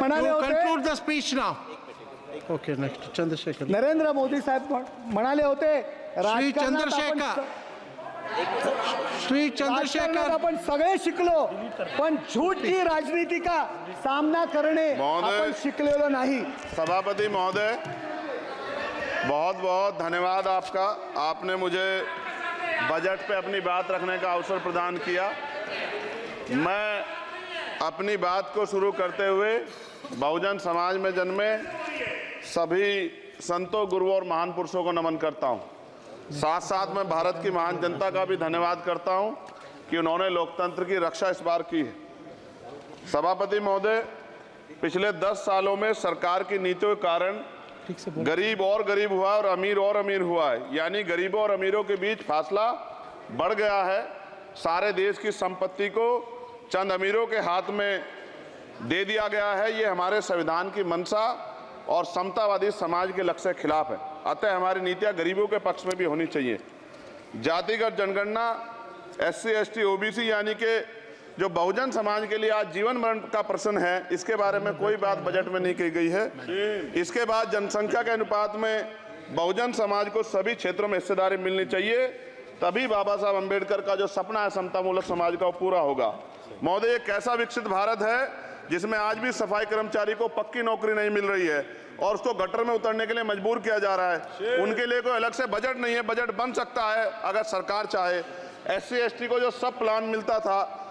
म्हणाले होते, conclude the speech now. Okay, next, Chandrasekhar. Narendra Modi साहेब म्हणाले होते, श्री राजकारणात चंद्रशेखर. आपण सगळे शिकलो, पण झूठ की राजनीति का सामना करणे आपण शिकलेलो नाही. सभापति महोदय, बहुत बहुत धन्यवाद आपका। आपने मुझे बजट पे अपनी बात रखने का अवसर प्रदान किया। मैं अपनी बात को शुरू करते हुए बहुजन समाज में जन्मे सभी संतों, गुरुओं और महान पुरुषों को नमन करता हूं। साथ साथ मैं भारत की महान जनता का भी धन्यवाद करता हूं कि उन्होंने लोकतंत्र की रक्षा इस बार की है। सभापति महोदय, पिछले 10 सालों में सरकार की नीतियों के कारण गरीब और गरीब हुआ और अमीर हुआ है, यानी गरीबों और अमीरों के बीच फासला बढ़ गया है। सारे देश की संपत्ति को चंद अमीरों के हाथ में दे दिया गया है। ये हमारे संविधान की मंशा और समतावादी समाज के लक्ष्य के खिलाफ है। अतः हमारी नीतियां गरीबों के पक्ष में भी होनी चाहिए। जातिगत जनगणना, SC ST OBC यानी कि जो बहुजन समाज के लिए आज जीवन मरण का प्रश्न है, इसके बारे में कोई बात बजट में नहीं की गई है। इसके बाद जनसंख्या के अनुपात में बहुजन समाज को सभी क्षेत्रों में हिस्सेदारी मिलनी चाहिए, तभी बाबा साहब अम्बेडकर का जो सपना है समतामूलक समाज का, वो पूरा होगा। महोदय, एक ऐसा विकसित भारत है जिसमें आज भी सफाई कर्मचारी को पक्की नौकरी नहीं मिल रही है और उसको गटर में उतरने के लिए मजबूर किया जा रहा है। उनके लिए कोई अलग से बजट नहीं है। बजट बन सकता है अगर सरकार चाहे। SC ST को जो सब प्लान मिलता था,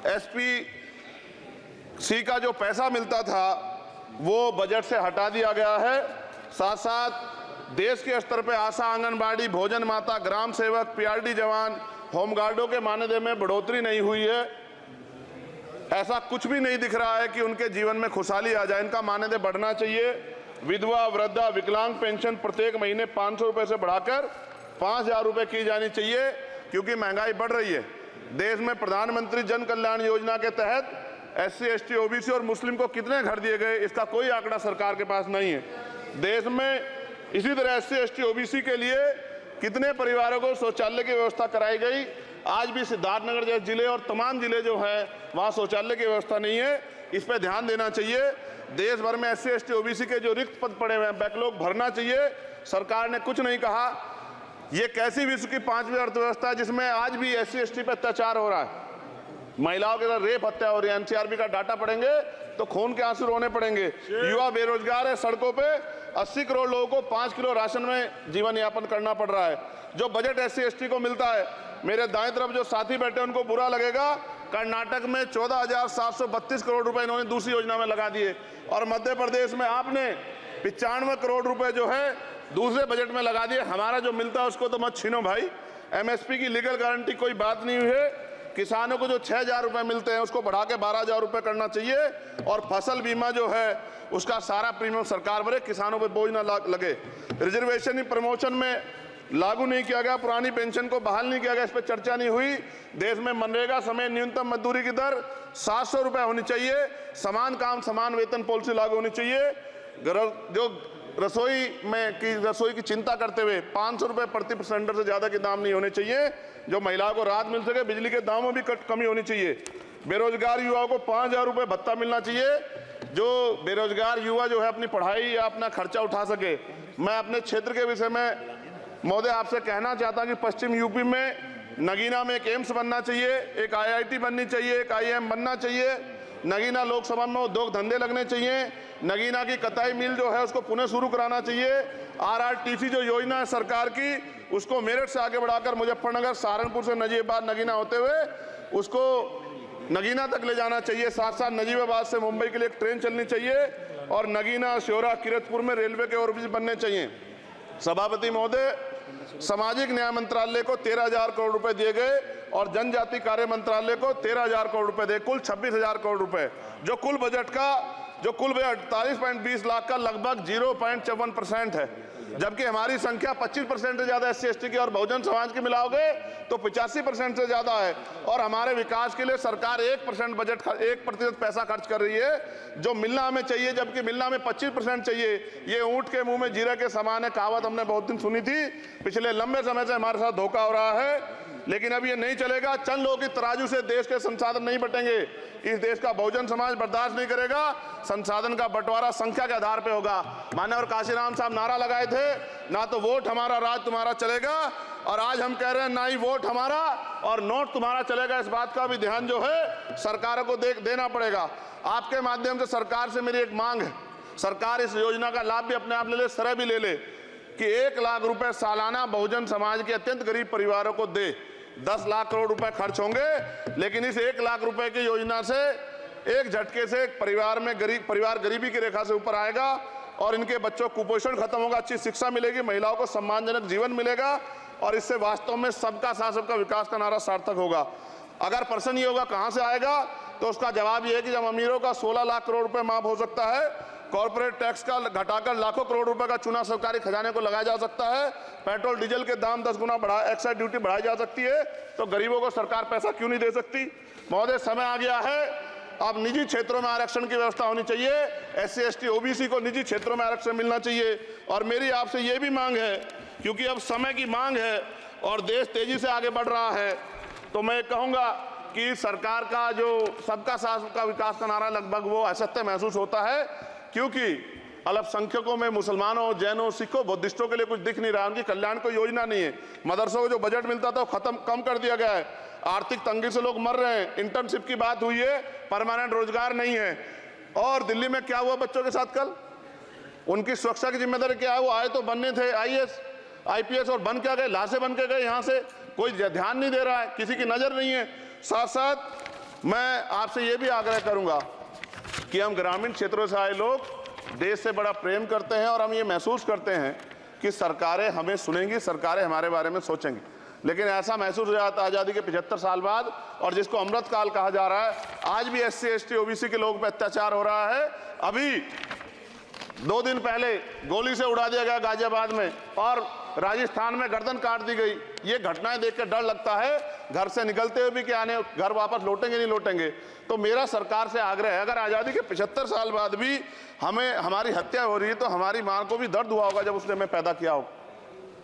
SPC का जो पैसा मिलता था, वो बजट से हटा दिया गया है। साथ साथ देश के स्तर पर आशा, आंगनबाड़ी, भोजन माता, ग्राम सेवक, PRD जवान, होमगार्डों के मानदेय में बढ़ोतरी नहीं हुई है। ऐसा कुछ भी नहीं दिख रहा है कि उनके जीवन में खुशहाली आ जाए। इनका मानदेय बढ़ना चाहिए। विधवा, वृद्धा, विकलांग पेंशन प्रत्येक महीने 500 रुपए से बढ़ाकर 5000 रुपए की जानी चाहिए, क्योंकि महंगाई बढ़ रही है। देश में प्रधानमंत्री जन कल्याण योजना के तहत SC ST OBC और मुस्लिम को कितने घर दिए गए, इसका कोई आंकड़ा सरकार के पास नहीं है। देश में इसी तरह SC ST OBC के लिए कितने परिवारों को शौचालय की व्यवस्था कराई गई। आज भी सिद्धार्थनगर जैसे जिले और तमाम जिले जो हैं, वहाँ शौचालय की व्यवस्था नहीं है। इस पर ध्यान देना चाहिए। देश भर में SC ST OBC के जो रिक्त पद पड़े हुए हैं, बैकलॉग भरना चाहिए। सरकार ने कुछ नहीं कहा। ये कैसी विश्व की 5वीं अर्थव्यवस्था है जिसमें आज भी SC ST पे अत्याचार हो रहा है, महिलाओं के साथ रेप हत्या हो रही है। NCRB का डाटा पढ़ेंगे तो खून के आंसू रोने पड़ेंगे। युवा बेरोजगार है, सड़कों पे 80 करोड़ लोगों को 5 किलो राशन में जीवन यापन करना पड़ रहा है। जो बजट SC ST को मिलता है, मेरे दाएं तरफ जो साथी बैठे उनको बुरा लगेगा, कर्नाटक में 14,732 करोड़ रुपए इन्होंने दूसरी योजना में लगा दिए और मध्य प्रदेश में आपने 95 करोड़ रुपए जो है दूसरे बजट में लगा दिए। हमारा जो मिलता है उसको तो मत छीनो भाई। MSP की लीगल गारंटी कोई बात नहीं हुई है। किसानों को जो 6,000 रुपए मिलते हैं उसको बढ़ा के 12,000 रुपए करना चाहिए और फसल बीमा जो है उसका सारा प्रीमियम सरकार भरे, किसानों पर बोझ ना लगे। रिजर्वेशन प्रमोशन में लागू नहीं किया गया, पुरानी पेंशन को बहाल नहीं किया गया, इस पर चर्चा नहीं हुई। देश में मनरेगा समय न्यूनतम मजदूरी की दर 700 रुपए होनी चाहिए। समान काम समान वेतन पॉलिसी लागू होनी चाहिए। जो रसोई की चिंता करते हुए 500 रुपए प्रति सिलेंडर से ज्यादा के दाम नहीं होने चाहिए, जो महिलाओं को राहत मिल सके। बिजली के दामों में भी कमी होनी चाहिए। बेरोजगार युवाओं को 5,000 रुपए भत्ता मिलना चाहिए, जो बेरोजगार युवा जो है अपनी पढ़ाई या अपना खर्चा उठा सके। मैं अपने क्षेत्र के विषय में महोदय आपसे कहना चाहता हूं कि पश्चिम यूपी में नगीना में एक एम्स बनना चाहिए, एक IIT बननी चाहिए, एक IIM बनना चाहिए। नगीना लोकसभा में उद्योग धंधे लगने चाहिए। नगीना की कताई मिल जो है उसको पुनः शुरू कराना चाहिए। RRTC जो योजना है सरकार की, उसको मेरठ से आगे बढ़ाकर मुजफ्फरनगर, सहारनपुर से नजीबाबाद नगीना होते हुए उसको नगीना तक ले जाना चाहिए। साथ साथ नजीबाबाद से मुंबई के लिए एक ट्रेन चलनी चाहिए और नगीना, श्योरा, किरतपुर में रेलवे के ओवरब्रिज बनने चाहिए। सभापति महोदय, सामाजिक न्याय मंत्रालय को 13,000 करोड़ रुपए दिए गए और जनजाति कार्य मंत्रालय को 13,000 करोड़ रुपए दिए, कुल 26,000 करोड़ रुपए, जो कुल बजट 48.20 लाख का लगभग 0.54% है। जबकि हमारी संख्या 25% से ज्यादा SC ST की और बहुजन समाज की मिलाओगे तो 85% से ज्यादा है। और हमारे विकास के लिए सरकार 1% पैसा खर्च कर रही है, जो मिलना हमें चाहिए, जबकि मिलना हमें 25% चाहिए। ये ऊंट के मुंह में जीरा के समान है, कहावत हमने बहुत दिन सुनी थी। पिछले लंबे समय से हमारे साथ धोखा हो रहा है। लेकिन अब ये नहीं चलेगा। चंद लोगों की तराजू से देश के संसाधन नहीं बटेंगे। इस देश का बहुजन समाज बर्दाश्त नहीं करेगा। संसाधन का बंटवारा संख्या के आधार पे होगा। माननीय काशीराम साहब नारा लगाए थे, ना तो वोट हमारा राज तुम्हारा चलेगा, और आज हम कह रहे हैं ना ही वोट हमारा और नोट तुम्हारा चलेगा। इस बात का भी ध्यान जो है सरकारों को देना पड़ेगा। आपके माध्यम से सरकार से मेरी एक मांग है, सरकार इस योजना का लाभ भी अपने आप ले ले, सरह भी ले ले कि 1 लाख रुपए सालाना बहुजन समाज के अत्यंत गरीब परिवारों को दे। 10 लाख करोड़ रुपए खर्च होंगे, लेकिन इस 1 लाख रुपए की योजना से एक झटके से एक परिवार गरीबी की रेखा से ऊपर आएगा और इनके बच्चों को कुपोषण खत्म होगा, अच्छी शिक्षा मिलेगी, महिलाओं को सम्मानजनक जीवन मिलेगा और इससे वास्तव में सबका साथ सबका विकास का नारा सार्थक होगा। अगर प्रश्न ये होगा कहां से आएगा, तो उसका जवाब ये है कि जब अमीरों का 16 लाख करोड़ रुपए माफ हो सकता है, कॉर्पोरेट टैक्स का घटाकर लाखों करोड़ रुपए का चूना सरकारी खजाने को लगाया जा सकता है, पेट्रोल डीजल के दाम 10 गुना एक्साइज ड्यूटी बढ़ाई जा सकती है, तो गरीबों को सरकार पैसा क्यों नहीं दे सकती। महोदय, समय आ गया है, अब निजी क्षेत्रों में आरक्षण की व्यवस्था होनी चाहिए। SC ST OBC को निजी क्षेत्रों में आरक्षण मिलना चाहिए। और मेरी आपसे ये भी मांग है, क्योंकि अब समय की मांग है और देश तेजी से आगे बढ़ रहा है, तो मैं कहूँगा कि सरकार का जो सबका साथ सबका विकास का नारा लगभग वो असत्य महसूस होता है, क्योंकि अल्पसंख्यकों में मुसलमानों, जैनों, सिखों, बुद्धिस्टों के लिए कुछ दिख नहीं रहा, उनकी कल्याण कोई योजना नहीं है। मदरसों को जो बजट मिलता था वो कम कर दिया गया है। आर्थिक तंगी से लोग मर रहे हैं। इंटर्नशिप की बात हुई है, परमानेंट रोजगार नहीं है। और दिल्ली में क्या हुआ बच्चों के साथ कल, उनकी सुरक्षा की जिम्मेदारी क्या है? वो आए तो बनने थे IAS IPS और बन क्या गए, लाशें बन के गए। यहाँ से कोई ध्यान नहीं दे रहा है, किसी की नजर नहीं है। साथ साथ मैं आपसे ये भी आग्रह करूंगा कि हम ग्रामीण क्षेत्रों से आए लोग देश से बड़ा प्रेम करते हैं और हम ये महसूस करते हैं कि सरकारें हमें सुनेंगी, सरकारें हमारे बारे में सोचेंगी। लेकिन ऐसा महसूस हो जाता है आज़ादी के 75 साल बाद, और जिसको अमृत काल कहा जा रहा है, आज भी SC ST OBC के लोगों पर अत्याचार हो रहा है। अभी 2 दिन पहले गोली से उड़ा दिया गया गाजियाबाद में, और राजस्थान में गर्दन काट दी गई। ये घटनाएं देख कर डर लगता है, घर से निकलते हुए भी कि आने घर वापस लौटेंगे नहीं लौटेंगे। तो मेरा सरकार से आग्रह है, अगर आज़ादी के 75 साल बाद भी हमारी हत्या हो रही है, तो हमारी मां को भी दर्द हुआ होगा जब उसने हमें पैदा किया हो।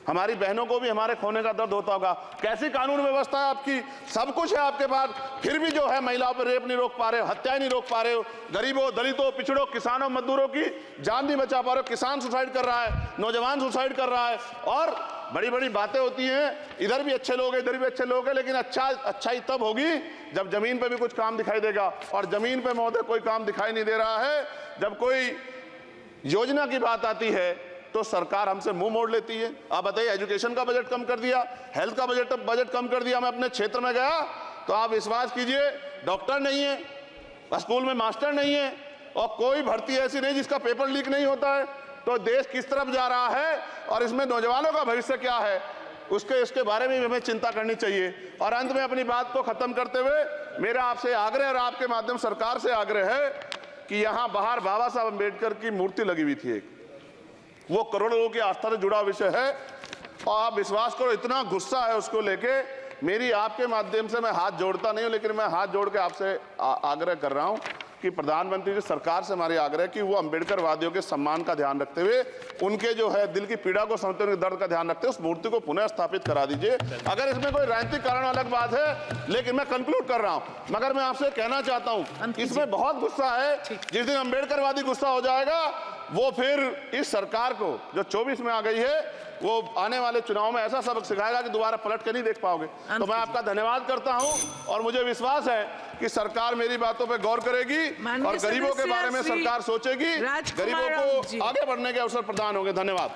हमारी बहनों को भी हमारे खोने का दर्द होता होगा। कैसी कानून व्यवस्था है आपकी? सब कुछ है आपके पास, फिर भी जो है महिलाओं पर रेप नहीं रोक पा रहे हो, हत्याएं नहीं रोक पा रहे हो, गरीबों, दलितों, पिछड़ों, किसानों, मजदूरों की जान नहीं बचा पा रहे हो। किसान सुसाइड कर रहा है, नौजवान सुसाइड कर रहा है, और बड़ी बड़ी बातें होती हैं, इधर भी अच्छे लोग हैं, इधर भी अच्छे लोग हैं, लेकिन अच्छाई तब होगी जब जमीन पे भी कुछ काम दिखाई देगा। और जमीन पे महोदय कोई काम दिखाई नहीं दे रहा है। जब कोई योजना की बात आती है तो सरकार हमसे मुंह मोड़ लेती है। आप बताइए, एजुकेशन का बजट कम कर दिया, हेल्थ का बजट कम कर दिया। मैं अपने क्षेत्र में गया तो आप विश्वास कीजिए, डॉक्टर नहीं है, स्कूल में मास्टर नहीं है, और कोई भर्ती ऐसी नहीं जिसका पेपर लीक नहीं होता है। तो देश किस तरफ जा रहा है और इसमें नौजवानों का भविष्य क्या है, इसके बारे में हमें चिंता करनी चाहिए। और अंत में अपनी बात को खत्म करते हुए मेरा आपसे आग्रह और आपके माध्यम सरकार से आग्रह है कि यहाँ बाहर बाबा साहब अम्बेडकर की मूर्ति लगी हुई थी एक, वो करोड़ों लोगों की आस्था से जुड़ा विषय है, और आप विश्वास करो इतना गुस्सा है उसको लेके। मेरी आपके माध्यम से मैं हाथ जोड़ता नहीं हूं, लेकिन मैं हाथ जोड़ के आपसे आग्रह कर रहा हूं कि प्रधानमंत्री जी, सरकार से हमारी आग्रह कि वो अम्बेडकर वादियों के सम्मान का ध्यान रखते हुए, उनके जो है दिल की पीड़ा को समझते हुए, उनके दर्द का ध्यान रखते हुए उस मूर्ति को पुनः स्थापित करा दीजिए। अगर इसमें कोई राजनीतिक कारण अलग बात है, लेकिन मैं कंक्लूड कर रहा हूं। मगर मैं आपसे कहना चाहता हूं, इसमें बहुत गुस्सा है। जिस दिन अम्बेडकरवादी गुस्सा हो जाएगा, वो फिर इस सरकार को जो 24 में आ गई है, वो आने वाले चुनाव में ऐसा सबक सिखाएगा कि दोबारा पलट के नहीं देख पाओगे। तो मैं आपका धन्यवाद करता हूं, और मुझे विश्वास है कि सरकार मेरी बातों पे गौर करेगी और गरीबों के बारे में सरकार सोचेगी, गरीबों को आगे बढ़ने के अवसर प्रदान होंगे। धन्यवाद।